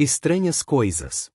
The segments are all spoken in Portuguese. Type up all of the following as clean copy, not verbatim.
Estranhas coisas.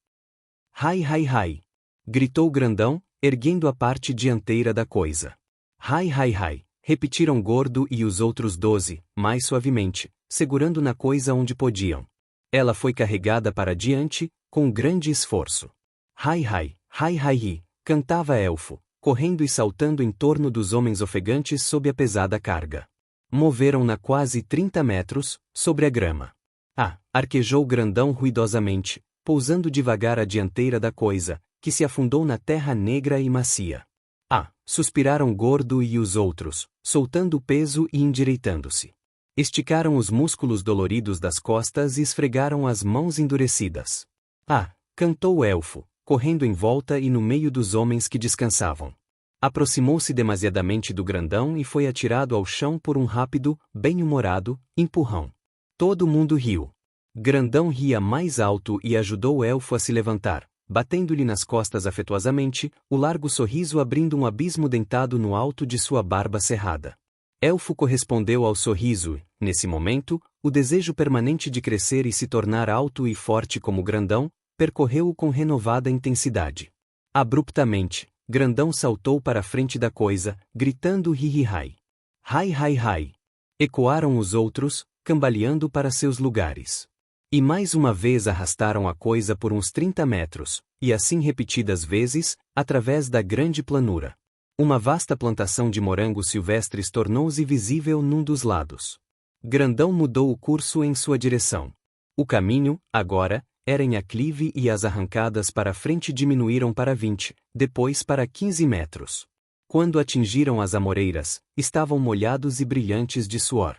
Hai, hai, hai! Gritou Grandão, erguendo a parte dianteira da coisa. Hai, hai, hai! Repetiram Gordo e os outros 12, mais suavemente, segurando na coisa onde podiam. Ela foi carregada para diante, com grande esforço. Hai, hai, hai, hai, hi! Cantava Elfo, correndo e saltando em torno dos homens ofegantes sob a pesada carga. Moveram-na quase 30 metros, sobre a grama. Ah! Arquejou Grandão ruidosamente, pousando devagar à dianteira da coisa, que se afundou na terra negra e macia. Ah! Suspiraram Gordo e os outros, soltando o peso e endireitando-se. Esticaram os músculos doloridos das costas e esfregaram as mãos endurecidas. Ah! Cantou o Elfo, correndo em volta e no meio dos homens que descansavam. Aproximou-se demasiadamente do Grandão e foi atirado ao chão por um rápido, bem-humorado, empurrão. Todo mundo riu. Grandão ria mais alto e ajudou o Elfo a se levantar, batendo-lhe nas costas afetuosamente, o largo sorriso abrindo um abismo dentado no alto de sua barba cerrada. Elfo correspondeu ao sorriso e, nesse momento, o desejo permanente de crescer e se tornar alto e forte como Grandão, percorreu-o com renovada intensidade. Abruptamente, Grandão saltou para a frente da coisa, gritando hi-hi-hai. Hai-hai-hai! Ecoaram os outros, cambaleando para seus lugares. E mais uma vez arrastaram a coisa por uns 30 metros, e assim repetidas vezes, através da grande planura. Uma vasta plantação de morangos silvestres tornou-se visível num dos lados. Grandão mudou o curso em sua direção. O caminho, agora, era em aclive e as arrancadas para frente diminuíram para 20, depois para 15 metros. Quando atingiram as amoreiras, estavam molhados e brilhantes de suor.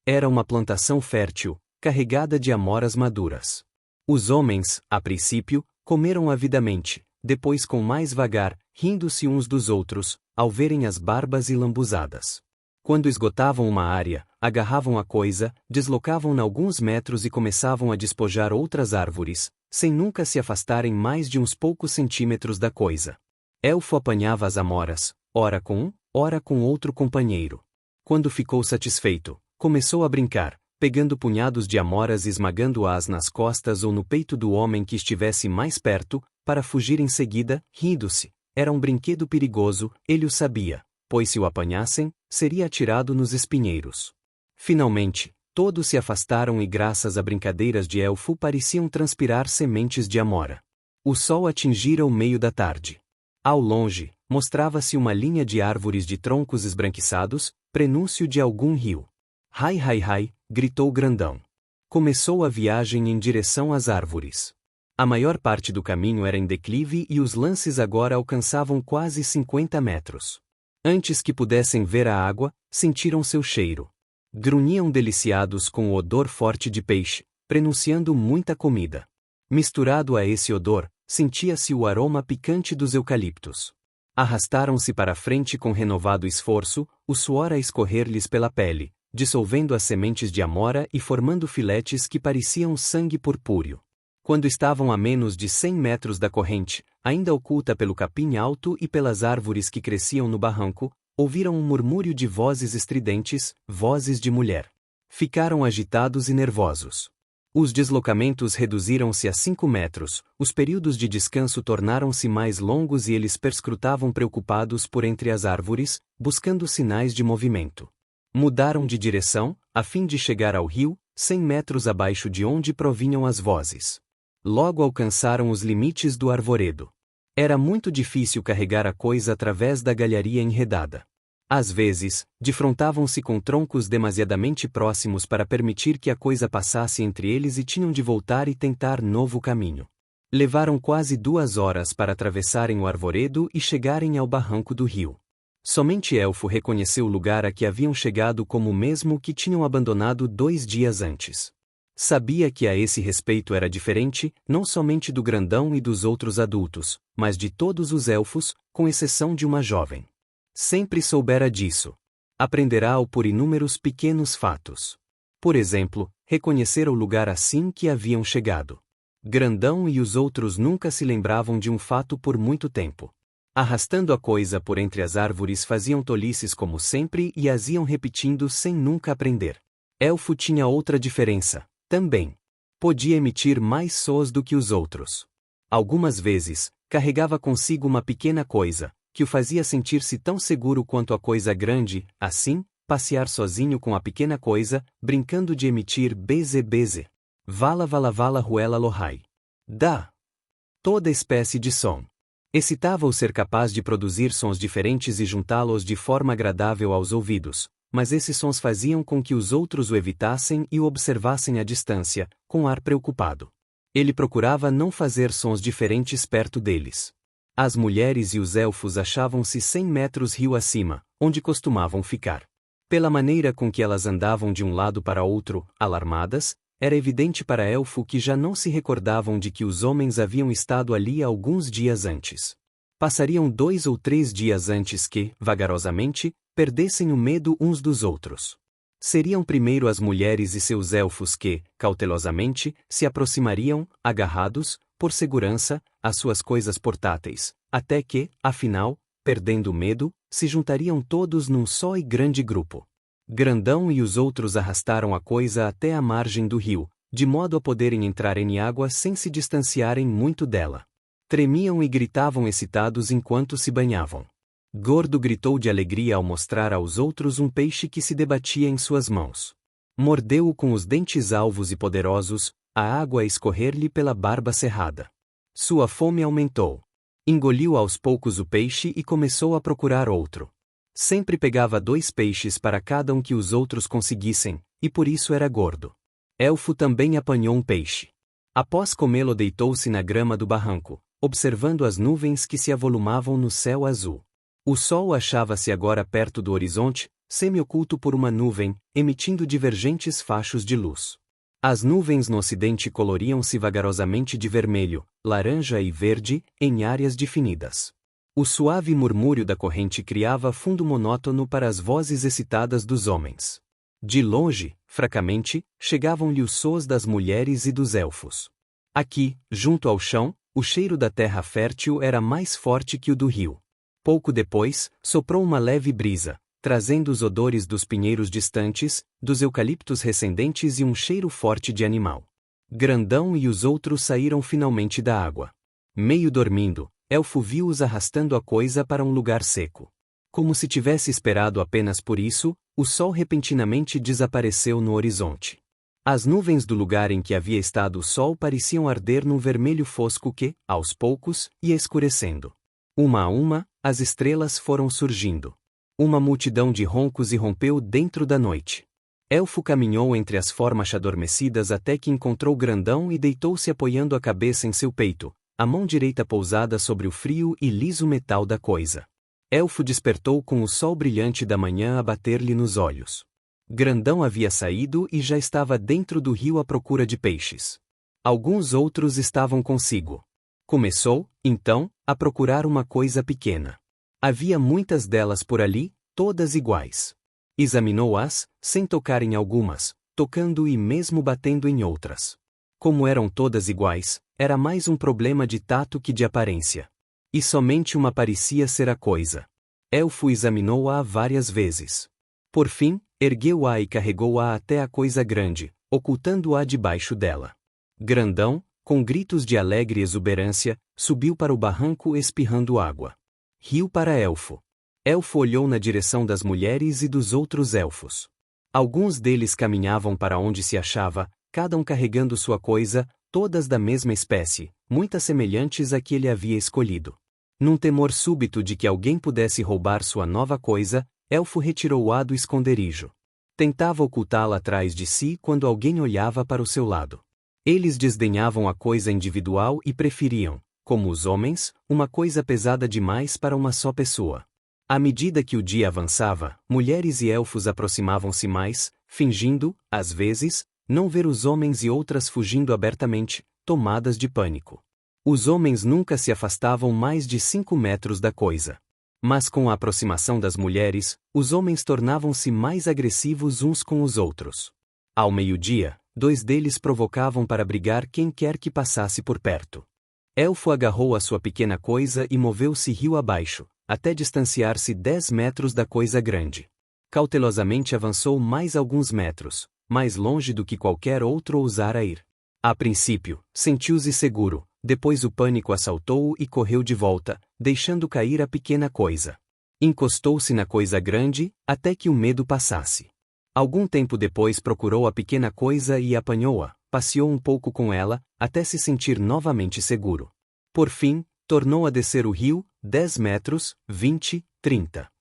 Era uma plantação fértil, carregada de amoras maduras. Os homens, a princípio, comeram avidamente, depois com mais vagar, rindo-se uns dos outros, ao verem as barbas e lambuzadas. Quando esgotavam uma área, agarravam a coisa, deslocavam-na alguns metros e começavam a despojar outras árvores, sem nunca se afastarem mais de uns poucos centímetros da coisa. Elfo apanhava as amoras, ora com um, ora com outro companheiro. Quando ficou satisfeito, começou a brincar, pegando punhados de amoras e esmagando-as nas costas ou no peito do homem que estivesse mais perto, para fugir em seguida, rindo-se. Era um brinquedo perigoso, ele o sabia, pois se o apanhassem, seria atirado nos espinheiros. Finalmente, todos se afastaram e graças a brincadeiras de Elfo pareciam transpirar sementes de amora. O sol atingira o meio da tarde. Ao longe, mostrava-se uma linha de árvores de troncos esbranquiçados, prenúncio de algum rio. Hai, hai, hai! Gritou Grandão. Começou a viagem em direção às árvores. A maior parte do caminho era em declive e os lances agora alcançavam quase 50 metros. Antes que pudessem ver a água, sentiram seu cheiro. Grunhiam deliciados com o odor forte de peixe, prenunciando muita comida. Misturado a esse odor, sentia-se o aroma picante dos eucaliptos. Arrastaram-se para frente com renovado esforço, o suor a escorrer-lhes pela pele, dissolvendo as sementes de amora e formando filetes que pareciam sangue purpúreo. Quando estavam a menos de 100 metros da corrente, ainda oculta pelo capim alto e pelas árvores que cresciam no barranco, ouviram um murmúrio de vozes estridentes, vozes de mulher. Ficaram agitados e nervosos. Os deslocamentos reduziram-se a 5 metros, os períodos de descanso tornaram-se mais longos e eles perscrutavam preocupados por entre as árvores, buscando sinais de movimento. Mudaram de direção, a fim de chegar ao rio, 100 metros abaixo de onde provinham as vozes. Logo alcançaram os limites do arvoredo. Era muito difícil carregar a coisa através da galharia enredada. Às vezes, defrontavam-se com troncos demasiadamente próximos para permitir que a coisa passasse entre eles e tinham de voltar e tentar novo caminho. Levaram quase 2 horas para atravessarem o arvoredo e chegarem ao barranco do rio. Somente Elfo reconheceu o lugar a que haviam chegado como o mesmo que tinham abandonado 2 dias antes. Sabia que a esse respeito era diferente, não somente do Grandão e dos outros adultos, mas de todos os elfos, com exceção de uma jovem. Sempre soubera disso. Aprenderá-o por inúmeros pequenos fatos. Por exemplo, reconhecer o lugar assim que haviam chegado. Grandão e os outros nunca se lembravam de um fato por muito tempo. Arrastando a coisa por entre as árvores faziam tolices como sempre e as iam repetindo sem nunca aprender. Elfo tinha outra diferença, também. Podia emitir mais sons do que os outros. Algumas vezes, carregava consigo uma pequena coisa, que o fazia sentir-se tão seguro quanto a coisa grande, assim, passear sozinho com a pequena coisa, brincando de emitir beze-beze. Vala vala vala ruela lohai. Da. Toda espécie de som. Excitava-o ser capaz de produzir sons diferentes e juntá-los de forma agradável aos ouvidos, mas esses sons faziam com que os outros o evitassem e o observassem à distância, com ar preocupado. Ele procurava não fazer sons diferentes perto deles. As mulheres e os elfos achavam-se 100 metros rio acima, onde costumavam ficar. Pela maneira com que elas andavam de um lado para outro, alarmadas, era evidente para Elfo que já não se recordavam de que os homens haviam estado ali alguns dias antes. Passariam 2 ou 3 dias antes que, vagarosamente, perdessem o medo uns dos outros. Seriam primeiro as mulheres e seus elfos que, cautelosamente, se aproximariam, agarrados, por segurança, às suas coisas portáteis, até que, afinal, perdendo o medo, se juntariam todos num só e grande grupo. Grandão e os outros arrastaram a coisa até a margem do rio, de modo a poderem entrar em água sem se distanciarem muito dela. Tremiam e gritavam excitados enquanto se banhavam. Gordo gritou de alegria ao mostrar aos outros um peixe que se debatia em suas mãos. Mordeu-o com os dentes alvos e poderosos, a água a escorrer-lhe pela barba cerrada. Sua fome aumentou. Engoliu aos poucos o peixe e começou a procurar outro. Sempre pegava 2 peixes para cada um que os outros conseguissem, e por isso era gordo. Elfo também apanhou um peixe. Após comê-lo, deitou-se na grama do barranco, observando as nuvens que se avolumavam no céu azul. O sol achava-se agora perto do horizonte, semi-oculto por uma nuvem, emitindo divergentes fachos de luz. As nuvens no ocidente coloriam-se vagarosamente de vermelho, laranja e verde, em áreas definidas. O suave murmúrio da corrente criava fundo monótono para as vozes excitadas dos homens. De longe, fracamente, chegavam-lhe os sons das mulheres e dos elfos. Aqui, junto ao chão, o cheiro da terra fértil era mais forte que o do rio. Pouco depois, soprou uma leve brisa, trazendo os odores dos pinheiros distantes, dos eucaliptos recendentes e um cheiro forte de animal. Grandão e os outros saíram finalmente da água. Meio dormindo, Elfo viu-os arrastando a coisa para um lugar seco. Como se tivesse esperado apenas por isso, o sol repentinamente desapareceu no horizonte. As nuvens do lugar em que havia estado o sol pareciam arder num vermelho fosco que, aos poucos, ia escurecendo. Uma a uma, as estrelas foram surgindo. Uma multidão de roncos irrompeu dentro da noite. Elfo caminhou entre as formas adormecidas até que encontrou Grandão e deitou-se apoiando a cabeça em seu peito, a mão direita pousada sobre o frio e liso metal da coisa. Elfo despertou com o sol brilhante da manhã a bater-lhe nos olhos. Grandão havia saído e já estava dentro do rio à procura de peixes. Alguns outros estavam consigo. Começou, então, a procurar uma coisa pequena. Havia muitas delas por ali, todas iguais. Examinou-as, sem tocar em algumas, tocando e mesmo batendo em outras. Como eram todas iguais, era mais um problema de tato que de aparência. E somente uma parecia ser a coisa. Elfo examinou-a várias vezes. Por fim, ergueu-a e carregou-a até a coisa grande, ocultando-a debaixo dela. Grandão, com gritos de alegre exuberância, subiu para o barranco espirrando água. Riu para Elfo. Elfo olhou na direção das mulheres e dos outros elfos. Alguns deles caminhavam para onde se achava, cada um carregando sua coisa, todas da mesma espécie, muitas semelhantes à que ele havia escolhido. Num temor súbito de que alguém pudesse roubar sua nova coisa, Elfo retirou-a do esconderijo. Tentava ocultá-la atrás de si quando alguém olhava para o seu lado. Eles desdenhavam a coisa individual e preferiam, como os homens, uma coisa pesada demais para uma só pessoa. À medida que o dia avançava, mulheres e elfos aproximavam-se mais, fingindo, às vezes, não ver os homens e outras fugindo abertamente, tomadas de pânico. Os homens nunca se afastavam mais de 5 metros da coisa. Mas com a aproximação das mulheres, os homens tornavam-se mais agressivos uns com os outros. Ao meio-dia, 2 deles provocavam para brigar quem quer que passasse por perto. Elfo agarrou a sua pequena coisa e moveu-se rio abaixo, até distanciar-se 10 metros da coisa grande. Cautelosamente avançou mais alguns metros, mais longe do que qualquer outro ousara ir. A princípio, sentiu-se seguro, depois o pânico assaltou-o e correu de volta, deixando cair a pequena coisa. Encostou-se na coisa grande, até que o medo passasse. Algum tempo depois procurou a pequena coisa e apanhou-a, passeou um pouco com ela, até se sentir novamente seguro. Por fim, tornou a descer o rio, 10 metros, 20, 30.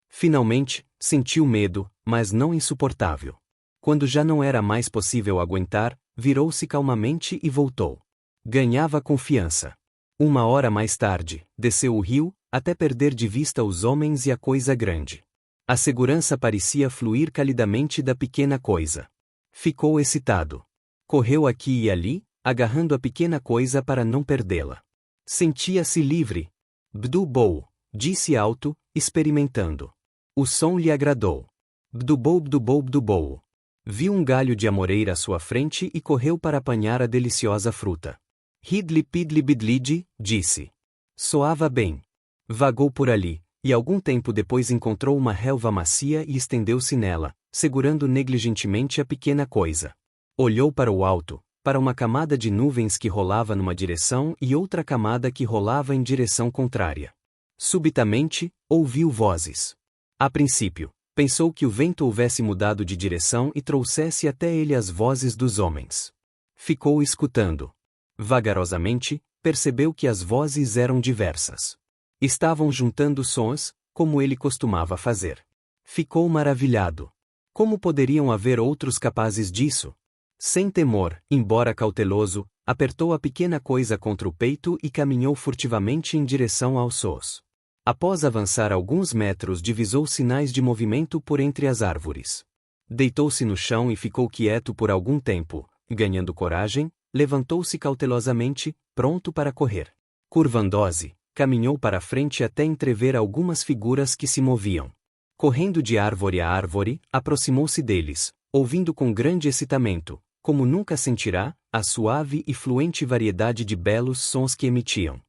Finalmente, sentiu medo, mas não insuportável. Quando já não era mais possível aguentar, virou-se calmamente e voltou. Ganhava confiança. 1 hora mais tarde, desceu o rio, até perder de vista os homens e a coisa grande. A segurança parecia fluir calidamente da pequena coisa. Ficou excitado. Correu aqui e ali, agarrando a pequena coisa para não perdê-la. Sentia-se livre. Bdubou, disse alto, experimentando. O som lhe agradou. Bdubou, bdubou, bdubou. Viu um galho de amoreira à sua frente e correu para apanhar a deliciosa fruta. Hidli pidli bidlidi, disse. Soava bem. Vagou por ali, e algum tempo depois encontrou uma relva macia e estendeu-se nela, segurando negligentemente a pequena coisa. Olhou para o alto, para uma camada de nuvens que rolava numa direção e outra camada que rolava em direção contrária. Subitamente, ouviu vozes. A princípio, pensou que o vento houvesse mudado de direção e trouxesse até ele as vozes dos homens. Ficou escutando. Vagarosamente, percebeu que as vozes eram diversas. Estavam juntando sons, como ele costumava fazer. Ficou maravilhado. Como poderiam haver outros capazes disso? Sem temor, embora cauteloso, apertou a pequena coisa contra o peito e caminhou furtivamente em direção aos sons. Após avançar alguns metros, divisou sinais de movimento por entre as árvores. Deitou-se no chão e ficou quieto por algum tempo, ganhando coragem, levantou-se cautelosamente, pronto para correr. Curvando-se, caminhou para a frente até entrever algumas figuras que se moviam. Correndo de árvore a árvore, aproximou-se deles, ouvindo com grande excitamento, como nunca sentirá, a suave e fluente variedade de belos sons que emitiam.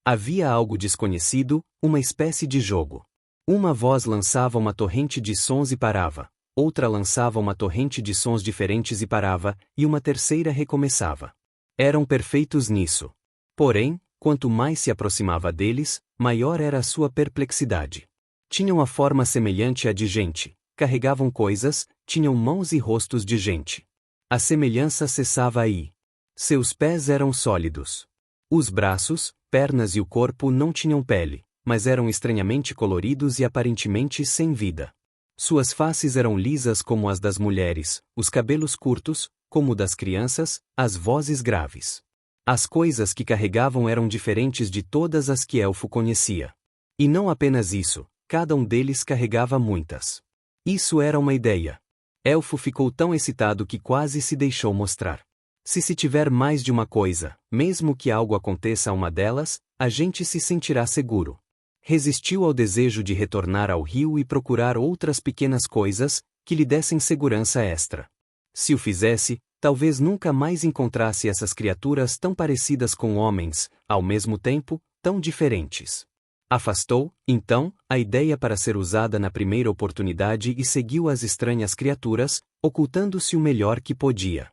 Havia algo desconhecido, uma espécie de jogo. Uma voz lançava uma torrente de sons e parava, outra lançava uma torrente de sons diferentes e parava, e uma terceira recomeçava. Eram perfeitos nisso. Porém, quanto mais se aproximava deles, maior era a sua perplexidade. Tinham a forma semelhante à de gente, carregavam coisas, tinham mãos e rostos de gente. A semelhança cessava aí. Seus pés eram sólidos. Os braços, pernas e o corpo não tinham pele, mas eram estranhamente coloridos e aparentemente sem vida. Suas faces eram lisas como as das mulheres, os cabelos curtos, como o das crianças, as vozes graves. As coisas que carregavam eram diferentes de todas as que Elfo conhecia. E não apenas isso, cada um deles carregava muitas. Isso era uma ideia. Elfo ficou tão excitado que quase se deixou mostrar. Se tiver mais de uma coisa, mesmo que algo aconteça a uma delas, a gente se sentirá seguro. Resistiu ao desejo de retornar ao rio e procurar outras pequenas coisas, que lhe dessem segurança extra. Se o fizesse, talvez nunca mais encontrasse essas criaturas tão parecidas com homens, ao mesmo tempo, tão diferentes. Afastou, então, a ideia para ser usada na primeira oportunidade e seguiu as estranhas criaturas, ocultando-se o melhor que podia.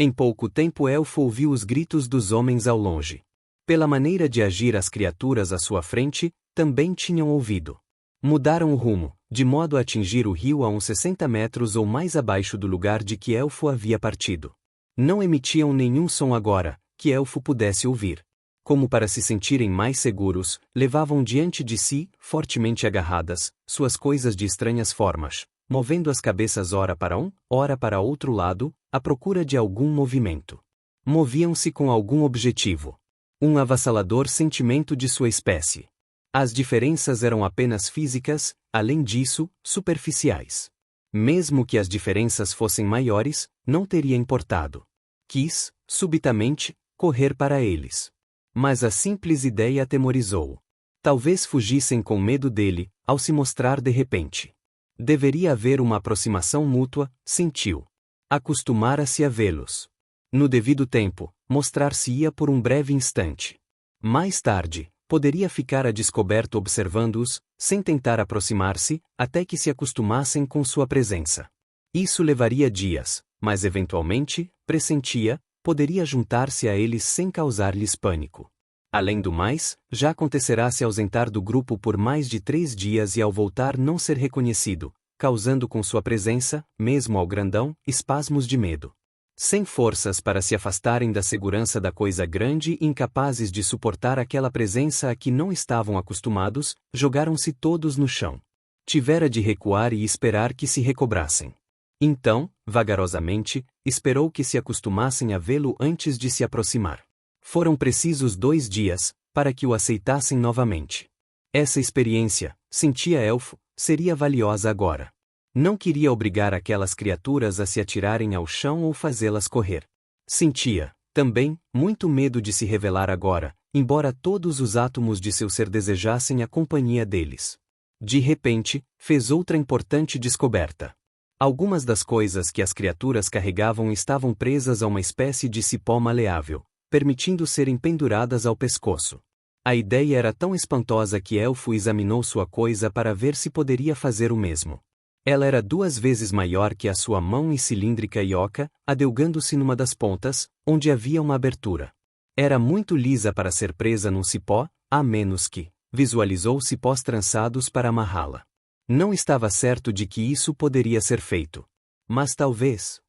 Em pouco tempo Elfo ouviu os gritos dos homens ao longe. Pela maneira de agir as criaturas à sua frente, também tinham ouvido. Mudaram o rumo, de modo a atingir o rio a uns 60 metros ou mais abaixo do lugar de que Elfo havia partido. Não emitiam nenhum som agora, que Elfo pudesse ouvir. Como para se sentirem mais seguros, levavam diante de si, fortemente agarradas, suas coisas de estranhas formas, movendo as cabeças ora para um, ora para outro lado, à procura de algum movimento. Moviam-se com algum objetivo. Um avassalador sentimento de sua espécie. As diferenças eram apenas físicas, além disso, superficiais. Mesmo que as diferenças fossem maiores, não teria importado. Quis, subitamente, correr para eles. Mas a simples ideia atemorizou-o. Talvez fugissem com medo dele, ao se mostrar de repente. Deveria haver uma aproximação mútua, sentiu. Acostumara-se a vê-los. No devido tempo, mostrar-se-ia por um breve instante. Mais tarde, poderia ficar a descoberto observando-os, sem tentar aproximar-se, até que se acostumassem com sua presença. Isso levaria dias, mas eventualmente, pressentia, poderia juntar-se a eles sem causar-lhes pânico. Além do mais, já acontecerá se ausentar do grupo por mais de 3 dias e ao voltar não ser reconhecido, causando com sua presença, mesmo ao grandão, espasmos de medo. Sem forças para se afastarem da segurança da coisa grande e incapazes de suportar aquela presença a que não estavam acostumados, jogaram-se todos no chão. Tivera de recuar e esperar que se recobrassem. Então, vagarosamente, esperou que se acostumassem a vê-lo antes de se aproximar. Foram precisos 2 dias, para que o aceitassem novamente. Essa experiência, sentia Elfo, seria valiosa agora. Não queria obrigar aquelas criaturas a se atirarem ao chão ou fazê-las correr. Sentia, também, muito medo de se revelar agora, embora todos os átomos de seu ser desejassem a companhia deles. De repente, fez outra importante descoberta. Algumas das coisas que as criaturas carregavam estavam presas a uma espécie de cipó maleável, permitindo serem penduradas ao pescoço. A ideia era tão espantosa que Elfo examinou sua coisa para ver se poderia fazer o mesmo. Ela era 2 vezes maior que a sua mão e cilíndrica e oca, adelgando-se numa das pontas, onde havia uma abertura. Era muito lisa para ser presa num cipó, a menos que visualizou cipós trançados para amarrá-la. Não estava certo de que isso poderia ser feito. Mas talvez.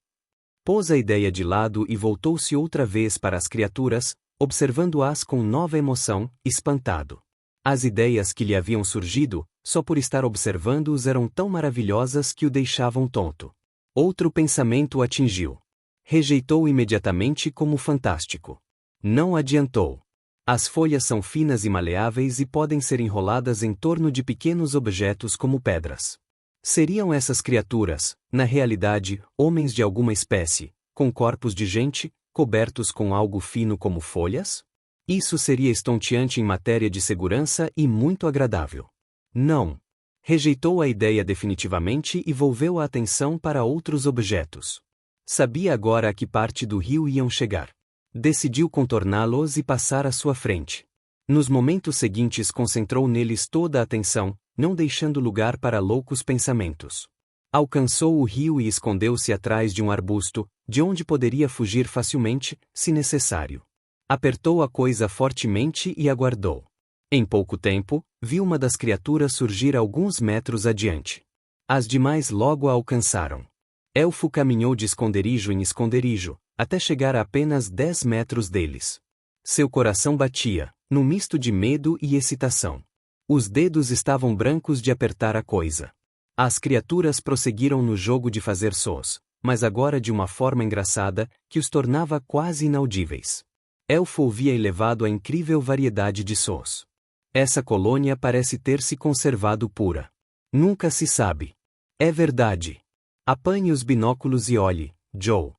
Pôs a ideia de lado e voltou-se outra vez para as criaturas, observando-as com nova emoção, espantado. As ideias que lhe haviam surgido, só por estar observando-os eram tão maravilhosas que o deixavam tonto. Outro pensamento o atingiu. Rejeitou imediatamente como fantástico. Não adiantou. As folhas são finas e maleáveis e podem ser enroladas em torno de pequenos objetos como pedras. Seriam essas criaturas, na realidade, homens de alguma espécie, com corpos de gente, cobertos com algo fino como folhas? Isso seria estonteante em matéria de segurança e muito agradável. Não. Rejeitou a ideia definitivamente e volveu a atenção para outros objetos. Sabia agora a que parte do rio iam chegar. Decidiu contorná-los e passar à sua frente. Nos momentos seguintes concentrou neles toda a atenção, não deixando lugar para loucos pensamentos. Alcançou o rio e escondeu-se atrás de um arbusto, de onde poderia fugir facilmente, se necessário. Apertou a coisa fortemente e aguardou. Em pouco tempo, viu uma das criaturas surgir alguns metros adiante. As demais logo a alcançaram. Elfo caminhou de esconderijo em esconderijo, até chegar a apenas 10 metros deles. Seu coração batia, num misto de medo e excitação. Os dedos estavam brancos de apertar a coisa. As criaturas prosseguiram no jogo de fazer sons, mas agora de uma forma engraçada, que os tornava quase inaudíveis. Elfo ouvia elevado a incrível variedade de sons. Essa colônia parece ter se conservado pura. Nunca se sabe. É verdade. Apanhe os binóculos e olhe, Joe.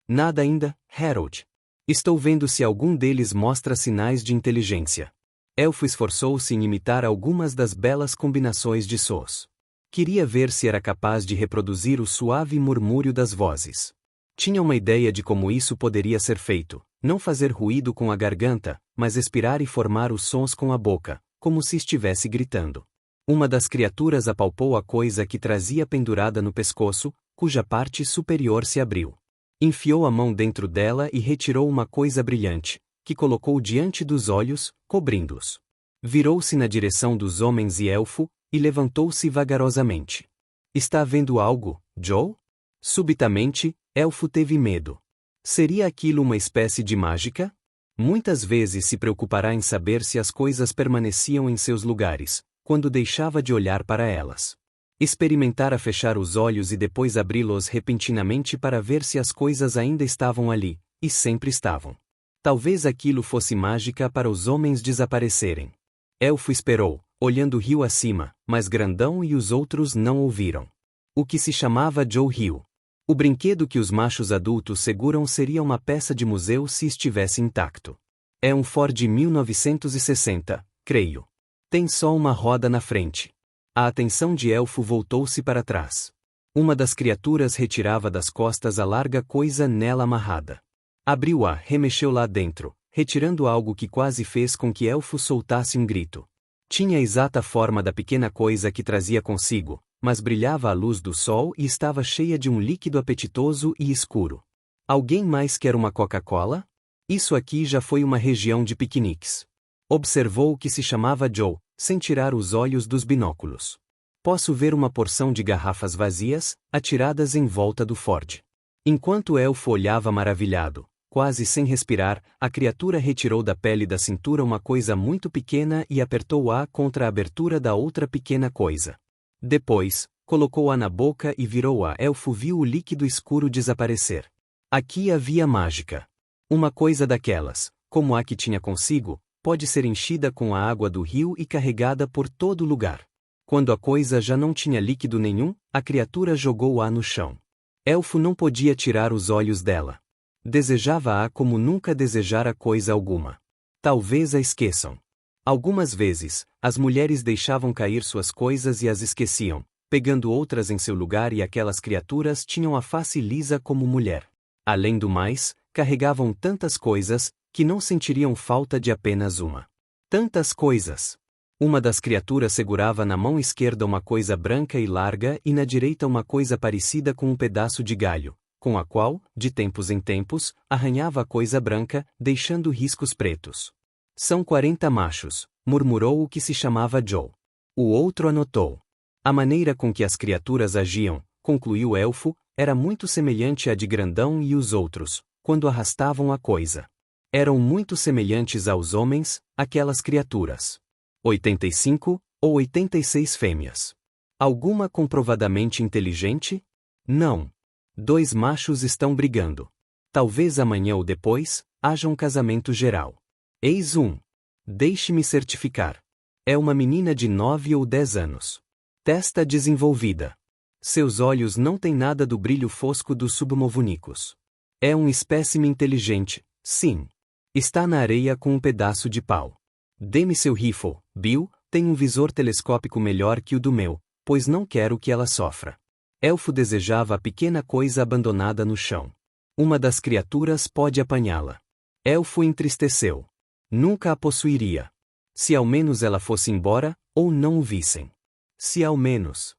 Nada ainda, Harold. Estou vendo se algum deles mostra sinais de inteligência. Elfo esforçou-se em imitar algumas das belas combinações de sons. Queria ver se era capaz de reproduzir o suave murmúrio das vozes. Tinha uma ideia de como isso poderia ser feito, não fazer ruído com a garganta, mas expirar e formar os sons com a boca, como se estivesse gritando. Uma das criaturas apalpou a coisa que trazia pendurada no pescoço, cuja parte superior se abriu. Enfiou a mão dentro dela e retirou uma coisa brilhante, que colocou diante dos olhos, cobrindo-os. Virou-se na direção dos homens e Elfo, e levantou-se vagarosamente. Está vendo algo, Joe? Subitamente, Elfo teve medo. Seria aquilo uma espécie de mágica? Muitas vezes se preocupará em saber se as coisas permaneciam em seus lugares, quando deixava de olhar para elas. Experimentara fechar os olhos e depois abri-los repentinamente para ver se as coisas ainda estavam ali, e sempre estavam. Talvez aquilo fosse mágica para os homens desaparecerem. Elfo esperou, olhando o rio acima, mas Grandão e os outros não ouviram. O que se chamava Joe Hill. O brinquedo que os machos adultos seguram seria uma peça de museu se estivesse intacto. É um Ford 1960, creio. Tem só uma roda na frente. A atenção de Elfo voltou-se para trás. Uma das criaturas retirava das costas a larga coisa nela amarrada. Abriu-a, remexeu lá dentro, retirando algo que quase fez com que Elfo soltasse um grito. Tinha a exata forma da pequena coisa que trazia consigo, mas brilhava à luz do sol e estava cheia de um líquido apetitoso e escuro. Alguém mais quer uma Coca-Cola? Isso aqui já foi uma região de piqueniques. Observou o que se chamava Joe, sem tirar os olhos dos binóculos. Posso ver uma porção de garrafas vazias, atiradas em volta do Ford. Enquanto o elfo olhava maravilhado, quase sem respirar, a criatura retirou da pele da cintura uma coisa muito pequena e apertou-a contra a abertura da outra pequena coisa. Depois, colocou-a na boca e virou-a. Elfo viu o líquido escuro desaparecer. Aqui havia mágica. Uma coisa daquelas, como a que tinha consigo, pode ser enchida com a água do rio e carregada por todo lugar. Quando a coisa já não tinha líquido nenhum, a criatura jogou-a no chão. Elfo não podia tirar os olhos dela. Desejava-a como nunca desejara coisa alguma. Talvez a esqueçam. Algumas vezes, as mulheres deixavam cair suas coisas e as esqueciam, pegando outras em seu lugar, e aquelas criaturas tinham a face lisa como mulher. Além do mais, carregavam tantas coisas, que não sentiriam falta de apenas uma. Tantas coisas! Uma das criaturas segurava na mão esquerda uma coisa branca e larga e na direita uma coisa parecida com um pedaço de galho, com a qual, de tempos em tempos, arranhava a coisa branca, deixando riscos pretos. São 40 machos, murmurou o que se chamava Joe. O outro anotou. A maneira com que as criaturas agiam, concluiu o elfo, era muito semelhante à de Grandão e os outros, quando arrastavam a coisa. Eram muito semelhantes aos homens, aquelas criaturas. 85 ou 86 fêmeas. Alguma comprovadamente inteligente? Não. 2 machos estão brigando. Talvez amanhã ou depois, haja um casamento geral. Eis um. Deixe-me certificar. É uma menina de 9 ou 10 anos. Testa desenvolvida. Seus olhos não têm nada do brilho fosco dos submovunicos. É um espécime inteligente, sim. Está na areia com um pedaço de pau. Dê-me seu rifle, Bill, tem um visor telescópico melhor que o do meu, pois não quero que ela sofra. Elfo desejava a pequena coisa abandonada no chão. Uma das criaturas pode apanhá-la. Elfo entristeceu. Nunca a possuiria. Se ao menos ela fosse embora, ou não o vissem. Se ao menos.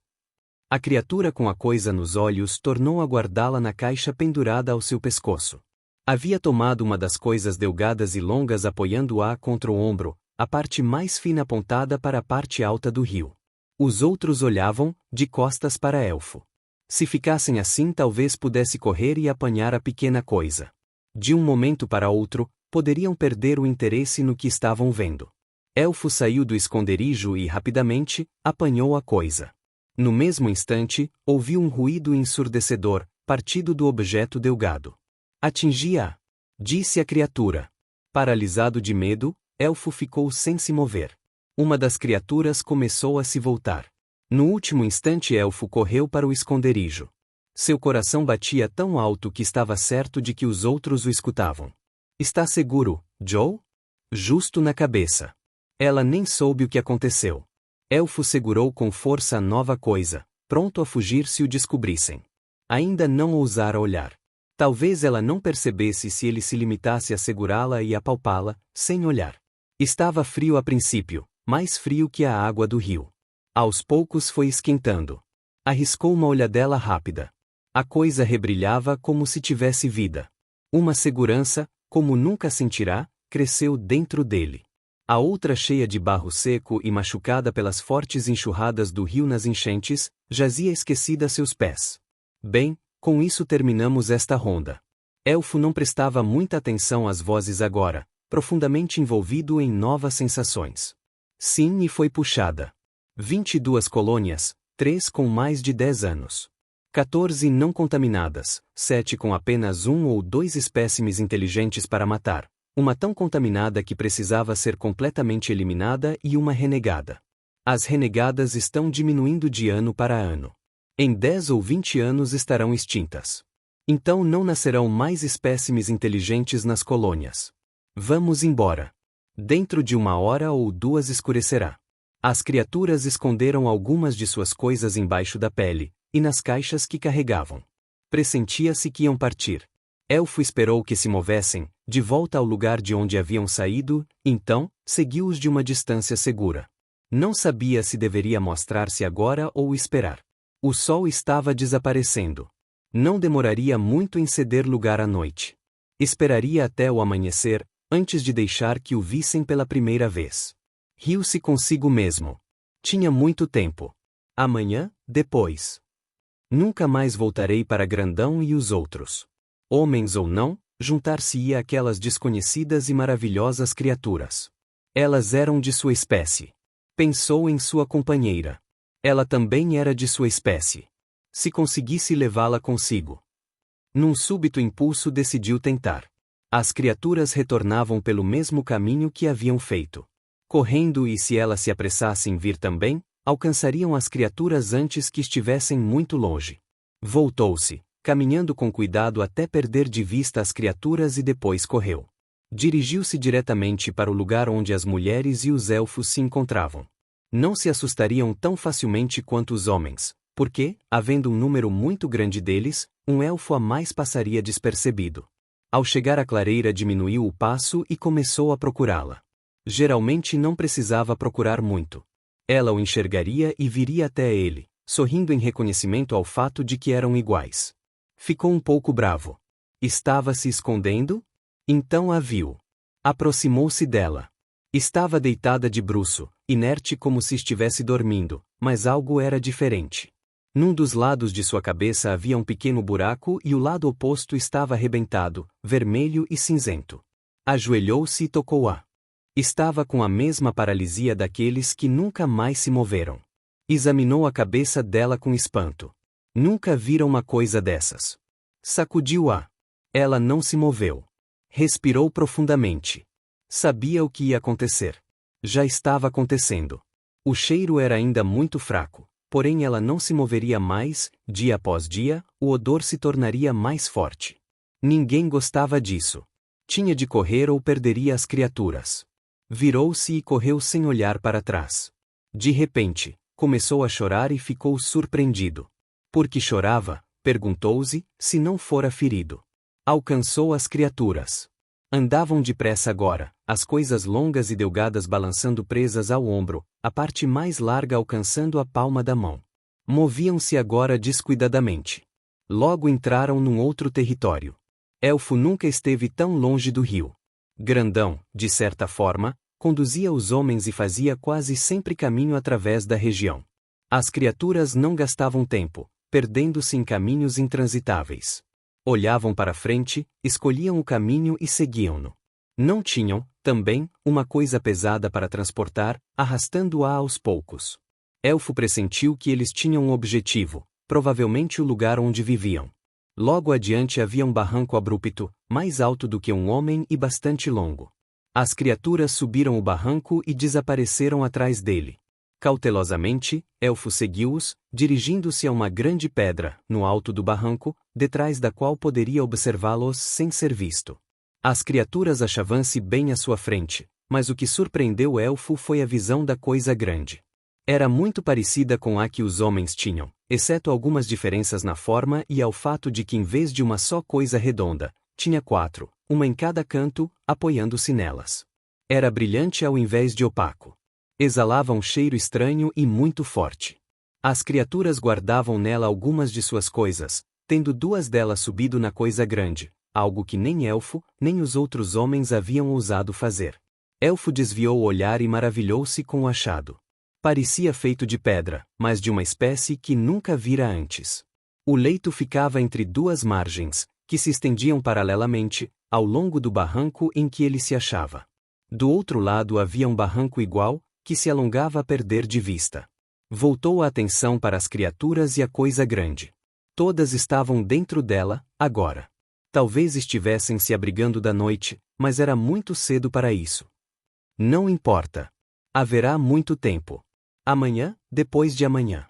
A criatura com a coisa nos olhos tornou a guardá-la na caixa pendurada ao seu pescoço. Havia tomado uma das coisas delgadas e longas, apoiando-a contra o ombro, a parte mais fina apontada para a parte alta do rio. Os outros olhavam, de costas para Elfo. Se ficassem assim, talvez pudesse correr e apanhar a pequena coisa. De um momento para outro, poderiam perder o interesse no que estavam vendo. Elfo saiu do esconderijo e, rapidamente, apanhou a coisa. No mesmo instante, ouviu um ruído ensurdecedor, partido do objeto delgado. Atingia-a, disse a criatura. Paralisado de medo, Elfo ficou sem se mover. Uma das criaturas começou a se voltar. No último instante, Elfo correu para o esconderijo. Seu coração batia tão alto que estava certo de que os outros o escutavam. Está seguro, Joe? Justo na cabeça. Ela nem soube o que aconteceu. Elfo segurou com força a nova coisa, pronto a fugir se o descobrissem. Ainda não ousara olhar. Talvez ela não percebesse se ele se limitasse a segurá-la e apalpá-la, sem olhar. Estava frio a princípio, mais frio que a água do rio. Aos poucos foi esquentando. Arriscou uma olhadela rápida. A coisa rebrilhava como se tivesse vida. Uma segurança, como nunca sentirá, cresceu dentro dele. A outra, cheia de barro seco e machucada pelas fortes enxurradas do rio nas enchentes, jazia esquecida a seus pés. Bem, com isso terminamos esta ronda. Elfo não prestava muita atenção às vozes agora, profundamente envolvido em novas sensações. Sim, e foi puxada. 22 colônias, 3 com mais de 10 anos. 14 não contaminadas, 7 com apenas 1 ou 2 espécimes inteligentes para matar, uma tão contaminada que precisava ser completamente eliminada e uma renegada. As renegadas estão diminuindo de ano para ano. Em 10 ou 20 anos estarão extintas. Então não nascerão mais espécimes inteligentes nas colônias. Vamos embora. Dentro de 1 hora ou 2 escurecerá. As criaturas esconderam algumas de suas coisas embaixo da pele, e nas caixas que carregavam. Pressentia-se que iam partir. Elfo esperou que se movessem, de volta ao lugar de onde haviam saído, então, seguiu-os de uma distância segura. Não sabia se deveria mostrar-se agora ou esperar. O sol estava desaparecendo. Não demoraria muito em ceder lugar à noite. Esperaria até o amanhecer, antes de deixar que o vissem pela primeira vez. Riu-se consigo mesmo. Tinha muito tempo. Amanhã, depois. Nunca mais voltarei para Grandão e os outros. Homens ou não, juntar-se-ia aquelas desconhecidas e maravilhosas criaturas. Elas eram de sua espécie. Pensou em sua companheira. Ela também era de sua espécie. Se conseguisse levá-la consigo. Num súbito impulso decidiu tentar. As criaturas retornavam pelo mesmo caminho que haviam feito. Correndo e se ela se apressasse em vir também, alcançariam as criaturas antes que estivessem muito longe. Voltou-se, caminhando com cuidado até perder de vista as criaturas e depois correu. Dirigiu-se diretamente para o lugar onde as mulheres e os elfos se encontravam. Não se assustariam tão facilmente quanto os homens, porque, havendo um número muito grande deles, um elfo a mais passaria despercebido. Ao chegar à clareira diminuiu o passo e começou a procurá-la. Geralmente não precisava procurar muito. Ela o enxergaria e viria até ele, sorrindo em reconhecimento ao fato de que eram iguais. Ficou um pouco bravo. Estava se escondendo? Então a viu. Aproximou-se dela. Estava deitada de bruço, inerte como se estivesse dormindo, mas algo era diferente. Num dos lados de sua cabeça havia um pequeno buraco e o lado oposto estava arrebentado, vermelho e cinzento. Ajoelhou-se e tocou-a. Estava com a mesma paralisia daqueles que nunca mais se moveram. Examinou a cabeça dela com espanto. Nunca vira uma coisa dessas. Sacudiu-a. Ela não se moveu. Respirou profundamente. Sabia o que ia acontecer. Já estava acontecendo. O cheiro era ainda muito fraco, porém ela não se moveria mais, dia após dia, o odor se tornaria mais forte. Ninguém gostava disso. Tinha de correr ou perderia as criaturas. Virou-se e correu sem olhar para trás. De repente, começou a chorar e ficou surpreendido. Por que chorava? Perguntou-se, se não fora ferido. Alcançou as criaturas. Andavam depressa agora, as coisas longas e delgadas balançando presas ao ombro, a parte mais larga alcançando a palma da mão. Moviam-se agora descuidadamente. Logo entraram num outro território. Elfo nunca esteve tão longe do rio. Grandão, de certa forma, conduzia os homens e fazia quase sempre caminho através da região. As criaturas não gastavam tempo, perdendo-se em caminhos intransitáveis. Olhavam para frente, escolhiam o caminho e seguiam-no. Não tinham, também, uma coisa pesada para transportar, arrastando-a aos poucos. Elfo pressentiu que eles tinham um objetivo, provavelmente o lugar onde viviam. Logo adiante havia um barranco abrupto, mais alto do que um homem e bastante longo. As criaturas subiram o barranco e desapareceram atrás dele. Cautelosamente, Elfo seguiu-os, dirigindo-se a uma grande pedra, no alto do barranco, detrás da qual poderia observá-los sem ser visto. As criaturas achavam-se bem à sua frente, mas o que surpreendeu Elfo foi a visão da coisa grande. Era muito parecida com a que os homens tinham, exceto algumas diferenças na forma e ao fato de que em vez de uma só coisa redonda, tinha 4, uma em cada canto, apoiando-se nelas. Era brilhante ao invés de opaco. Exalava um cheiro estranho e muito forte. As criaturas guardavam nela algumas de suas coisas, tendo 2 delas subido na coisa grande, algo que nem Elfo, nem os outros homens haviam ousado fazer. Elfo desviou o olhar e maravilhou-se com o achado. Parecia feito de pedra, mas de uma espécie que nunca vira antes. O leito ficava entre 2 margens, que se estendiam paralelamente, ao longo do barranco em que ele se achava. Do outro lado havia um barranco igual, que se alongava a perder de vista. Voltou a atenção para as criaturas e a coisa grande. Todas estavam dentro dela, agora. Talvez estivessem se abrigando da noite, mas era muito cedo para isso. Não importa. Haverá muito tempo. Amanhã, depois de amanhã.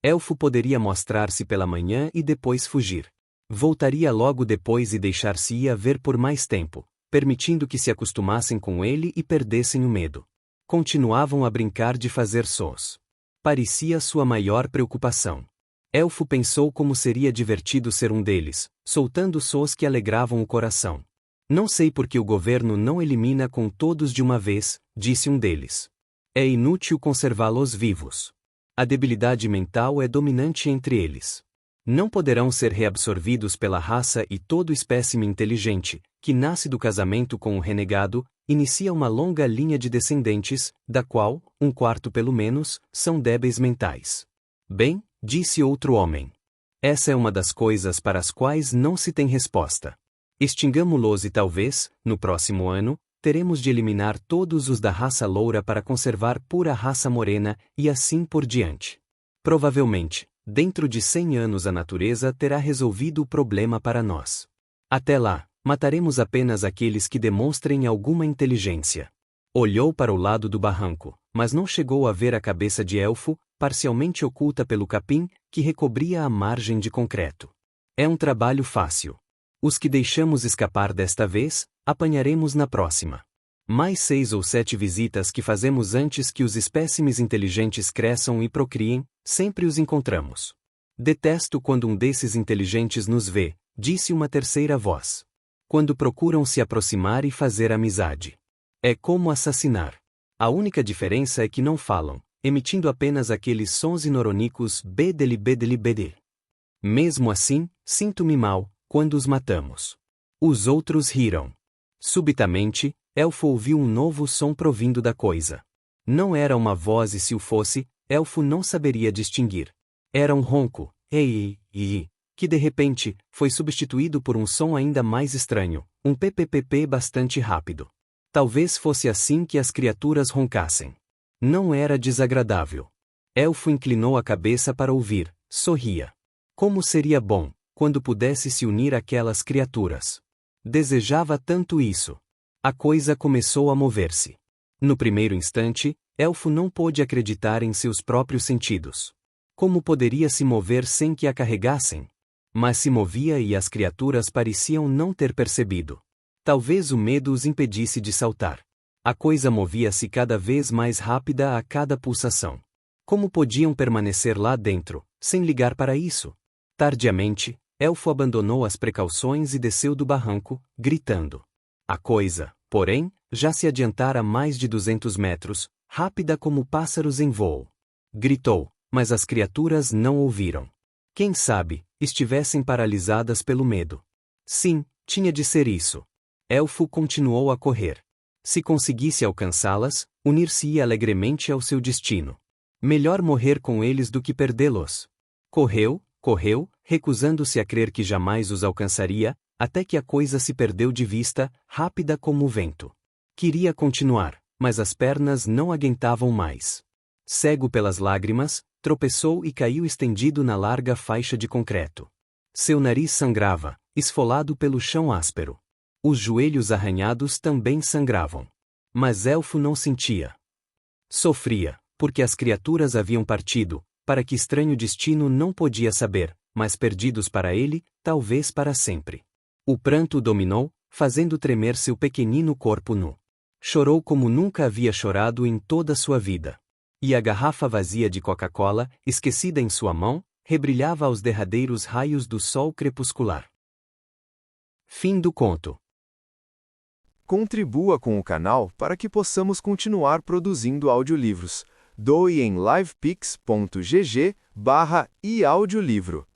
Elfo poderia mostrar-se pela manhã e depois fugir. Voltaria logo depois e deixar-se-ia ver por mais tempo, permitindo que se acostumassem com ele e perdessem o medo. Continuavam a brincar de fazer sons. Parecia sua maior preocupação. Elfo pensou como seria divertido ser um deles, soltando sons que alegravam o coração. Não sei por que o governo não elimina com todos de uma vez, disse um deles. É inútil conservá-los vivos. A debilidade mental é dominante entre eles. não poderão ser reabsorvidos pela raça e todo espécime inteligente, que nasce do casamento com o renegado, inicia uma longa linha de descendentes, da qual, 1/4 pelo menos, são débeis mentais. Bem, disse outro homem. Essa é uma das coisas para as quais não se tem resposta. Extingamo-los e talvez, no próximo ano, teremos de eliminar todos os da raça loura para conservar pura raça morena, e assim por diante. Provavelmente, dentro de 100 anos a natureza terá resolvido o problema para nós. Até lá, mataremos apenas aqueles que demonstrem alguma inteligência. Olhou para o lado do barranco, mas não chegou a ver a cabeça de elfo, parcialmente oculta pelo capim, que recobria a margem de concreto. É um trabalho fácil. Os que deixamos escapar desta vez, apanharemos na próxima. Mais 6 ou 7 visitas que fazemos antes que os espécimes inteligentes cresçam e procriem, sempre os encontramos. Detesto quando um desses inteligentes nos vê, disse uma terceira voz. Quando procuram se aproximar e fazer amizade. É como assassinar. A única diferença é que não falam, emitindo apenas aqueles sons inorónicos bedeli bedeli bedeli. Mesmo assim, sinto-me mal, quando os matamos. Os outros riram. Subitamente, Elfo ouviu um novo som provindo da coisa. Não era uma voz e se o fosse, Elfo não saberia distinguir. Era um ronco, que de repente, foi substituído por um som ainda mais estranho, um ppp bastante rápido. Talvez fosse assim que as criaturas roncassem. Não era desagradável. Elfo inclinou a cabeça para ouvir, sorria. Como seria bom, quando pudesse se unir àquelas criaturas. Desejava tanto isso. A coisa começou a mover-se. No primeiro instante, Elfo não pôde acreditar em seus próprios sentidos. Como poderia se mover sem que a carregassem? Mas se movia e as criaturas pareciam não ter percebido. Talvez o medo os impedisse de saltar. A coisa movia-se cada vez mais rápida a cada pulsação. Como podiam permanecer lá dentro, sem ligar para isso? Tardiamente, Elfo abandonou as precauções e desceu do barranco, gritando. A coisa, porém, já se adiantara mais de 200 metros, rápida como pássaros em voo. Gritou, mas as criaturas não ouviram. Quem sabe, estivessem paralisadas pelo medo. Sim, tinha de ser isso. Elfo continuou a correr. Se conseguisse alcançá-las, unir-se-ia alegremente ao seu destino. Melhor morrer com eles do que perdê-los. Correu, recusando-se a crer que jamais os alcançaria, até que a coisa se perdeu de vista, rápida como o vento. Queria continuar, mas as pernas não aguentavam mais. Cego pelas lágrimas, tropeçou e caiu estendido na larga faixa de concreto. Seu nariz sangrava, esfolado pelo chão áspero. Os joelhos arranhados também sangravam. Mas Elfo não sentia. Sofria, porque as criaturas haviam partido, para que estranho destino não podia saber, mas perdidos para ele, talvez para sempre. O pranto o dominou, fazendo tremer seu pequenino corpo nu. Chorou como nunca havia chorado em toda sua vida. E a garrafa vazia de Coca-Cola, esquecida em sua mão, rebrilhava aos derradeiros raios do sol crepuscular. Fim do conto. Contribua com o canal para que possamos continuar produzindo audiolivros. Doe em livepix.gg/eaudiolivro.